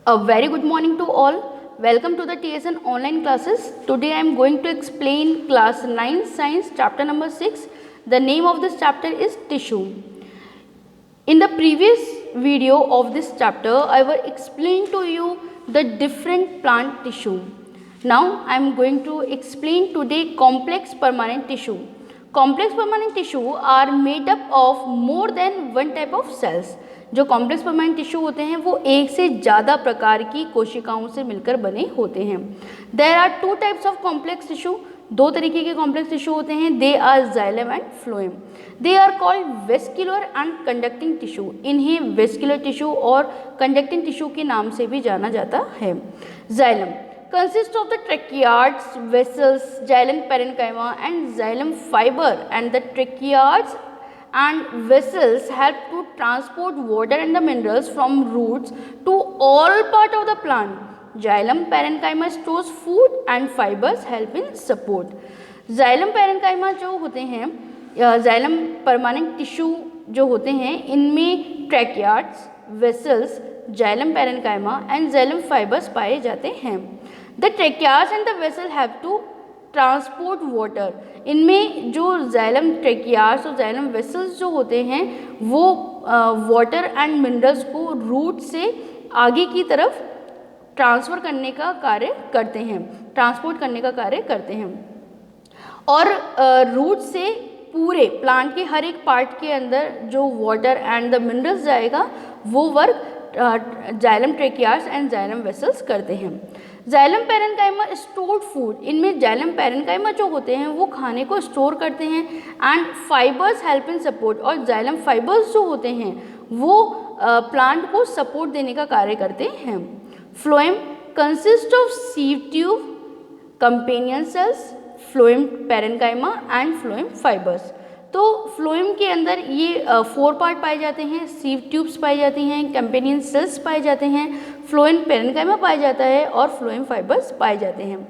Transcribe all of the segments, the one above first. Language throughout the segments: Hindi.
A very good morning to all. Welcome to the TSN online classes. Today I am going to explain class 9 science chapter number 6. The name of this chapter is tissue. In the previous video of this chapter, I will explain to you the different plant tissue. Now I am going to explain today complex permanent tissue. Complex permanent tissue are made up of more than one type of cells. जो कॉम्प्लेक्स परमानेंट टिश्यू होते हैं वो एक से ज़्यादा प्रकार की कोशिकाओं से मिलकर बने होते हैं. There are two types of complex tissue. दो तरीके के कॉम्प्लेक्स टिश्यू होते हैं. They are xylem and phloem. They are called vascular and conducting tissue. इन्हें वेस्क्यूलर टिश्यू और कंडक्टिंग टिश्यू के नाम से भी जाना जाता है. Xylem consists of the tracheids, vessels, xylem parenchyma and xylem fiber, and the tracheids and vessels help to transport water and the minerals from roots to all part of the plant. Xylem parenchyma stores food and fibers help in support. Xylem parenchyma जो होते हैं, xylem permanent tissue जो होते हैं, इनमें tracheids, vessels, xylem parenchyma and xylem fibers पाए जाते हैं. The tracheids and the vessel have to transport water. इनमें जो जाइलम ट्रेकियास और जाइलम वेसल्स जो होते हैं वो वाटर एंड मिनरल्स को रूट से आगे की तरफ ट्रांसफ़र करने का कार्य करते हैं, ट्रांसपोर्ट करने का कार्य करते हैं. और रूट से पूरे प्लांट के हर एक पार्ट के अंदर जो वाटर एंड द मिनरल्स जाएगा वो work xylem tracheas and xylem vessels करते हैं. Xylem parenchyma stored food. इनमें जाइलम पैरेन्काइमा जो होते हैं वो खाने को स्टोर करते हैं. And fibres help in support. और जाइलम फाइबर्स जो होते हैं वो प्लांट को सपोर्ट देने का कार्य करते हैं. Phloem consist of sieve tube, companion cells, phloem parenchyma and phloem fibres. तो फ्लोएम के अंदर ये 4 पार्ट पाए जाते हैं. सीव ट्यूब्स पाई जाती हैं, कंपेनियन सेल्स पाए जाते हैं, फ्लोएम पैरेन्काइमा पाया जाता है और फ्लोएम फाइबर्स पाए जाते हैं.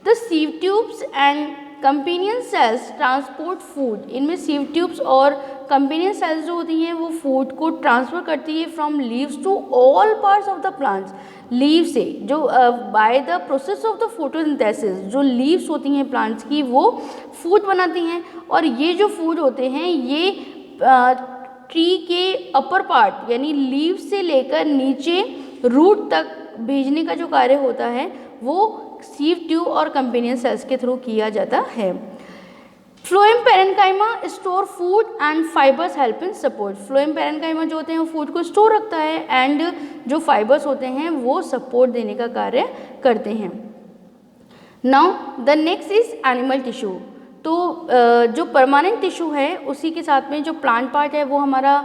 The sieve tubes and companion cells transport food. इनमें सीव ट्यूब्स और कंपेनियन सेल्स जो होती हैं वो फूड को ट्रांसफ़र करती है from leaves to all parts of the plants. Leaf से जो by the process of the photosynthesis जो लीव्स होती हैं प्लांट्स की वो फूड बनाती हैं. और ये जो फूड होते हैं ये ट्री के अपर पार्ट यानी लीव से लेकर नीचे रूट तक भेजने का जो कार्य होता है वो सीव ट्यूब और कंपेनियन सेल्स के थ्रू किया जाता है. Phloem parenchyma store food and fibres help in support. Phloem parenchyma जो होते हैं वो फूड को स्टोर रखता है एंड जो फाइबर्स होते हैं वो सपोर्ट देने का कार्य करते हैं. Now the next is animal tissue. तो जो परमानेंट टिश्यू है उसी के साथ में जो प्लांट पार्ट है वो हमारा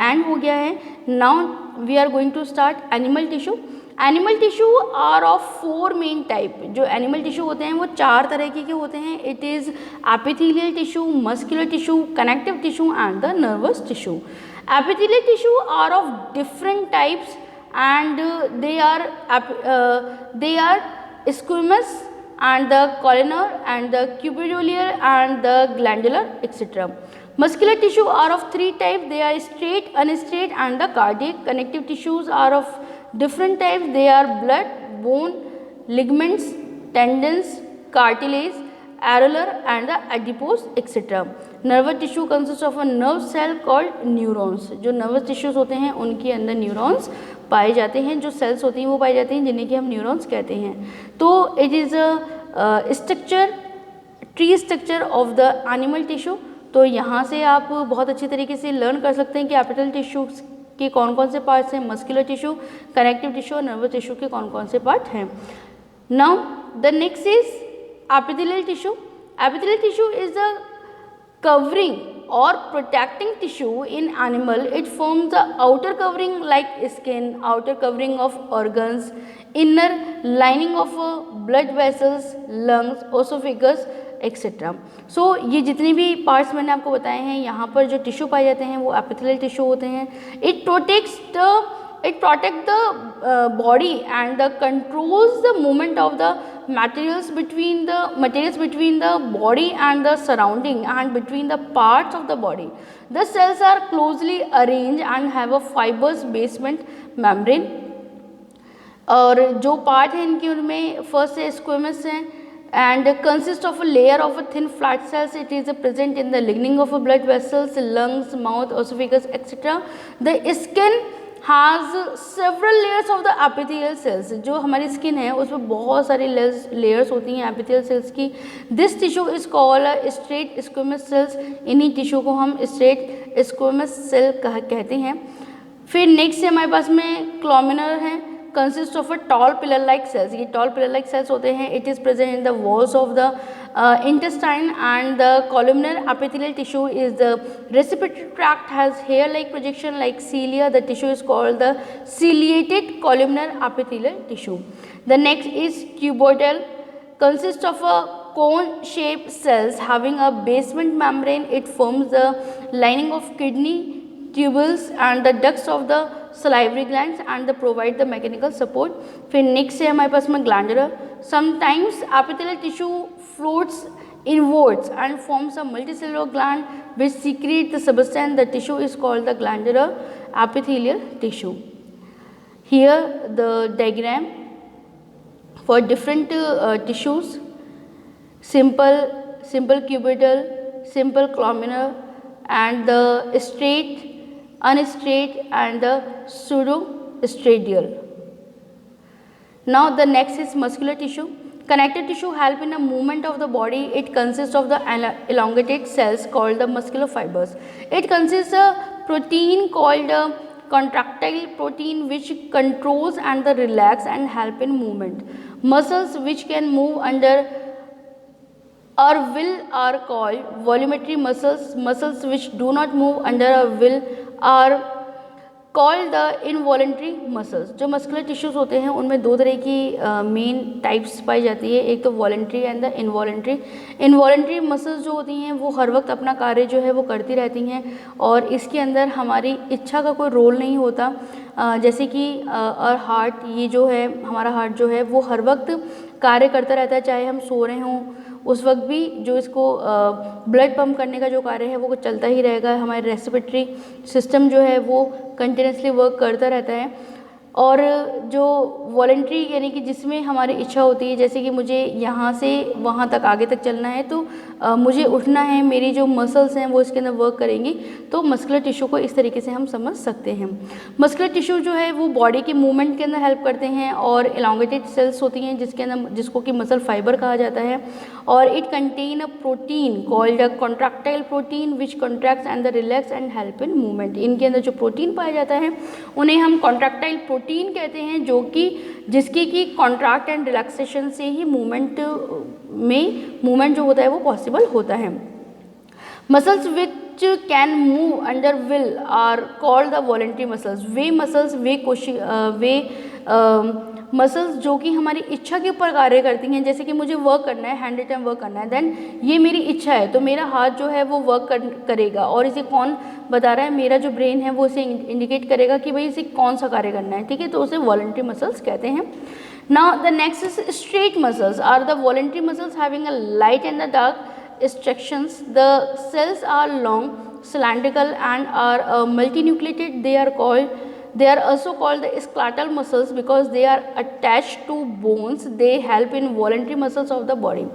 एंड हो गया है. Now we are going to start animal tissue. Animal tissue are of 4 main type. जो एनिमल टिश्यू होते हैं वो 4 तरह के होते हैं. It is epithelial tissue, muscular tissue, connective tissue and the nervous tissue. Epithelial tissue are of different types and they are squamous and the columnar and the cuboidal and the glandular etc. Muscular tissue are of 3 types. They are straight, unstraight and the cardiac. Connective tissues are of different types. They are blood, bone, ligaments, tendons, cartilage, areolar and the adipose etc. Nervous tissue consists of a nerve cell called neurons. जो nervous tissues होते हैं उनके अंदर neurons पाए जाते हैं. जो cells होती हैं वो पाई जाती हैं जिन्हें कि हम neurons कहते हैं. तो it is a structure, tree structure of the animal tissue. तो यहाँ से आप बहुत अच्छी तरीके से लर्न कर सकते हैं कि एपिथेलियल टिश्यूज के कौन कौन से पार्ट्स हैं, मस्कुलर टिश्यू, कनेक्टिव टिश्यू और नर्वस टिश्यू के कौन कौन से पार्ट हैं. Now the next is epithelial tissue. Epithelial tissue is the covering or protecting tissue in animal. It forms the outer covering like skin, outer covering of organs, inner lining of blood vessels, lungs, esophagus etcetera. So ये जितने भी पार्ट्स मैंने आपको बताए हैं यहाँ पर जो टिश्यू पाए जाते हैं वो एपिथेलियल टिश्यू होते हैं. It protect the body and controls the movement of the materials between the body and the surrounding and between the parts of the body. The cells are closely arranged and have a fibrous basement membrane. और जो पार्ट है इनके उनमें फर्स्ट है स्क्वेमस है and consist of a layer of a thin flat cells. It is present in the lining of a blood vessels, lungs, mouth, esophagus, etc. The skin has several layers of the epithelial cells. जो हमारी स्किन है उसमें बहुत सारी लेयर्स होती हैं epithelial cells की. This tissue is called straight squamous cells. इन्हीं टिश्यू को हम straight squamous cell कहते हैं. फिर नेक्स्ट है हमारे पास में क्लोमिनर है, consist of a tall pillar like cells. ये टॉल पिलर लाइक सेल्स होते हैं. It is present in the walls of the intestine and the columnar epithelial tissue is the respiratory tract has hair like projection like cilia. The tissue is called the ciliated columnar epithelial tissue. The next is cuboidal, consists of a cone shaped cells having a basement membrane. It forms the lining of kidney tubules and the ducts of the salivary glands and they provide the mechanical support. फिर next है हमारे पास में glandular. Sometimes epithelial tissue floats inwards and forms a multicellular gland which secrete the substance. The tissue is called the glandular epithelial tissue. Here the diagram for different tissues: simple cuboidal, simple columnar, and the straight, unstraight, and the pseudo-stradial. Now the next is muscular tissue. Connective tissue help in the movement of the body. It consists of the elongated cells called the muscular fibers. It consists of protein called contractile protein which controls and the relax and help in movement. Muscles which can move under or will are called voluntary muscles. Muscles which do not move under a will are called the involuntary muscles. जो मस्कुलर टिश्यूज होते हैं उनमें दो तरह की मेन टाइप्स पाई जाती है, एक तो voluntary and the involuntary. Involuntary muscles जो होती हैं वो हर वक्त अपना कार्य जो है वो करती रहती हैं और इसके अंदर हमारी इच्छा का कोई रोल नहीं होता. जैसे कि और हार्ट, ये जो है हमारा हार्ट जो है वो हर वक्त कार्य करता रहता है, चाहे हम सो रहे हों उस वक्त भी जो इसको ब्लड पंप करने का जो कार्य है वो चलता ही रहेगा. हमारे रेस्पिरेटरी सिस्टम जो है वो कंटिन्यूसली वर्क करता रहता है. और जो वॉलंटरी यानी कि जिसमें हमारी इच्छा होती है, जैसे कि मुझे यहाँ से वहाँ तक आगे तक चलना है तो मुझे उठना है, मेरी जो मसल्स हैं वो इसके अंदर वर्क करेंगी, तो मस्कुलर टिश्यू को इस तरीके से हम समझ सकते हैं. मस्कुलर टिश्यू जो है वो बॉडी के मूवमेंट के अंदर हेल्प करते हैं और एलोंगेटेड सेल्स होती हैं जिसके अंदर जिसको कि मसल फाइबर कहा जाता है. और it contain a protein called a contractile protein which contracts and the relax and help in movement. इनके अंदर जो प्रोटीन पाया जाता है उन्हें हम कॉन्ट्रैक्टाइल प्रोटीन कहते हैं, जो कि जिसकी की कॉन्ट्रैक्ट एंड रिलैक्सेशन से ही मूवमेंट जो होता है वो पॉसिबल होता है. Muscles which can move under will are called the voluntary muscles. वे मसल्स जो कि हमारी इच्छा के ऊपर कार्य करती हैं, जैसे कि मुझे वर्क करना है, हैंड रिटन वर्क करना है, देन ये मेरी इच्छा है तो मेरा हाथ जो है वो वर्क करेगा. और इसे कौन बता रहा है? मेरा जो ब्रेन है वो इसे इंडिकेट करेगा कि भाई इसे कौन सा कार्य करना है. ठीक है, तो उसे वॉलंटरी मसल्स कहते हैं. Now the next is striated muscles are the voluntary muscles having a light and the dark striations. The cells are long, cylindrical and are multinucleated. They are also called the skeletal muscles because they are attached to bones. They help in voluntary muscles of the body.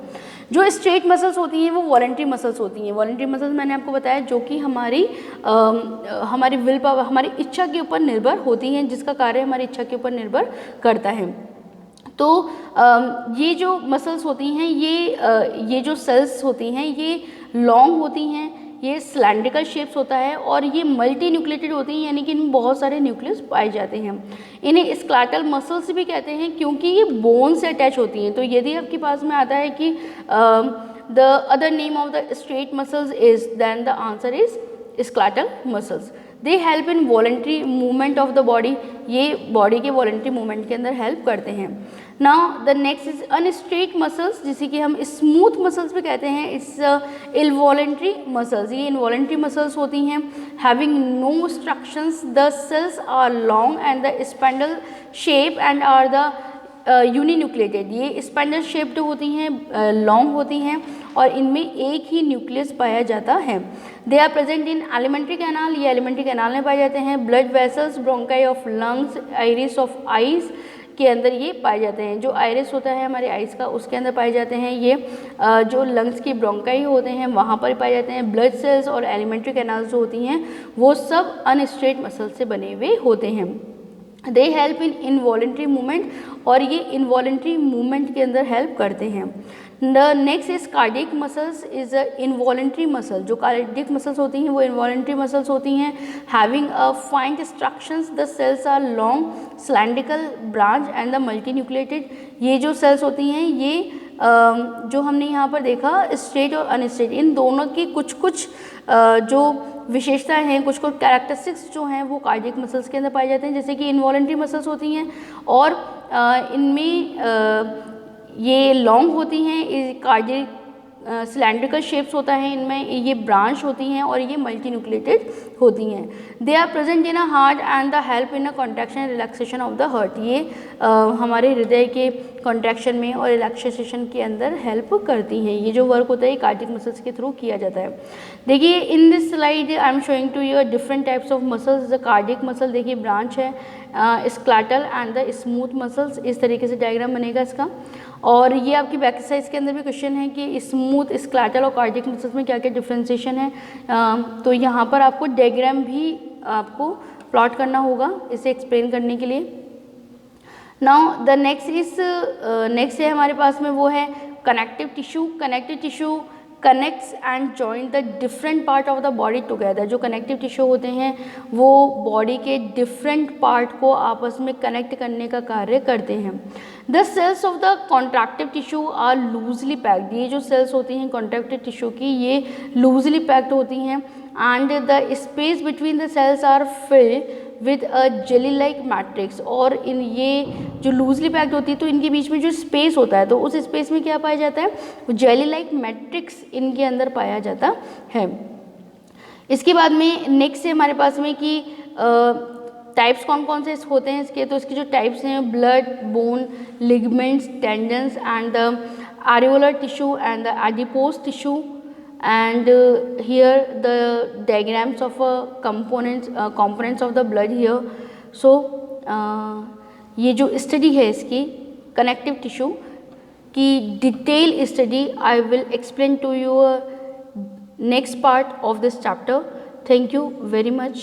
जो स्ट्रेट मसल्स होती हैं वो वॉलंटरी मसल्स होती हैं. वॉलंटरी मसल्स मैंने आपको बताया जो कि हमारी विल पावर, हमारी इच्छा के ऊपर निर्भर होती हैं, जिसका कार्य हमारी इच्छा के ऊपर निर्भर करता है. तो ये जो मसल्स होती हैं ये जो सेल्स होती हैं ये लॉन्ग होती हैं, ये सिलेंड्रिकल शेप्स होता है और ये मल्टी न्यूक्लिएटेड होती हैं, यानी कि इनमें बहुत सारे न्यूक्लियस पाए जाते हैं. इन्हें स्केलेटल मसल्स भी कहते हैं क्योंकि ये बोन से अटैच होती हैं. तो यदि आपके पास में आता है कि the other name of the striated muscles is, then the answer is skeletal muscles. They help in voluntary movement of the body. ये बॉडी के वॉलंटरी मूवमेंट के अंदर हेल्प करते हैं. Now the next is unstriated muscles, जिसे कि हम स्मूथ मसल्स भी कहते हैं. It's involuntary muscles. ये इनवॉलंटरी मसल्स होती हैं having no striations. The cells are long and the spindle shape and are the uninucleated. ये स्पेंडल शेप्ड होती हैं, लॉन्ग होती हैं और इनमें एक ही न्यूक्लियस पाया जाता है. They are present in alimentary canal. ये एलिमेंट्री कैनाल में पाए जाते हैं. Blood vessels, bronchi of lungs, iris of eyes, के अंदर ये पाए जाते हैं। जो आइरिस होता है हमारे आइस का, उसके अंदर पाए जाते हैं ये। जो लंग्स की ब्रोंकाई होते हैं वहाँ पर पाए जाते हैं। ब्लड सेल्स और एलिमेंट्री कैनाल्स जो होती हैं वो सब अनस्ट्रेट मसल से बने हुए होते हैं। They help in involuntary movement, और ये इनवॉलेंट्री मूवमेंट के अंदर हेल्प करते हैं। The next is cardiac muscles is a involuntary muscle. जो कार्डियक मसल्स होती हैं वो इनवॉलेंट्री मसल्स होती हैं। Having a fine instructions, the cells are long cylindrical branch and the multinucleated. ये जो सेल्स होती हैं ये जो हमने यहाँ पर देखा स्ट्रेट और अनस्ट्रेट, इन दोनों की कुछ कुछ जो विशेषताएं हैं, कुछ कुछ कैरेक्टरिस्टिक्स जो हैं वो कार्डियक मसल्स के अंदर पाए जाते हैं। जैसे कि इनवॉलेंट्री मसल्स होती हैं और इनमें ये लॉन्ग होती हैं, कार्डियक सिलेंड्रिकल शेप्स होता है इनमें, ये ब्रांच होती हैं और ये मल्टीन्यूक्लिएटेड होती हैं। They are present in a heart and the help in a contraction and relaxation of the heart. ये हमारे हृदय के कॉन्ट्रैक्शन में और रिलैक्सेशन के अंदर हेल्प करती हैं। ये जो वर्क होता है कार्डियक मसल्स के थ्रू किया जाता है। देखिए in this slide I am showing to you different types of muscles. The cardiac muscle देखिए ब्रांच है, skeletal and the smooth muscles, इस तरीके से डायग्राम बनेगा इसका। और ये आपकी बैक एक्सरसाइज के अंदर भी क्वेश्चन है कि स्मूथ, स्क्लेटल और कार्डियक मसल्स में क्या क्या डिफ्रेंसिएशन है। तो यहाँ पर आपको डायग्राम भी आपको प्लॉट करना होगा इसे एक्सप्लेन करने के लिए। नाउ द नेक्स्ट है हमारे पास में वो है connective tissue. Connective tissue connects and join the different part of the body together. जो कनेक्टिव टिश्यू होते हैं वो बॉडी के डिफरेंट पार्ट को आपस में कनेक्ट करने का कार्य करते हैं। The cells of the contractive tissue are loosely packed. ये जो सेल्स होती हैं कॉन्ट्रैक्टिव टिश्यू की ये लूजली पैक्ड होती हैं and the space between the cells are filled with a jelly like matrix. और इन ये जो लूजली पैक्ड होती है तो इनके बीच में जो स्पेस होता है तो उस स्पेस में क्या पाया जाता है, जेली लाइक मैट्रिक्स इनके अंदर पाया जाता है। इसके बाद में नेक्स्ट है हमारे पास में कि टाइप्स कौन कौन से होते हैं इसके। तो इसके जो टाइप्स हैं blood, bone, ligaments, tendons and the areolar tissue and the adipose tissue, and here the diagrams of components of the blood here. So ये जो स्टडी है इसकी कनेक्टिव टिश्यू की detail study I will explain to you next part of this chapter. Thank you very much.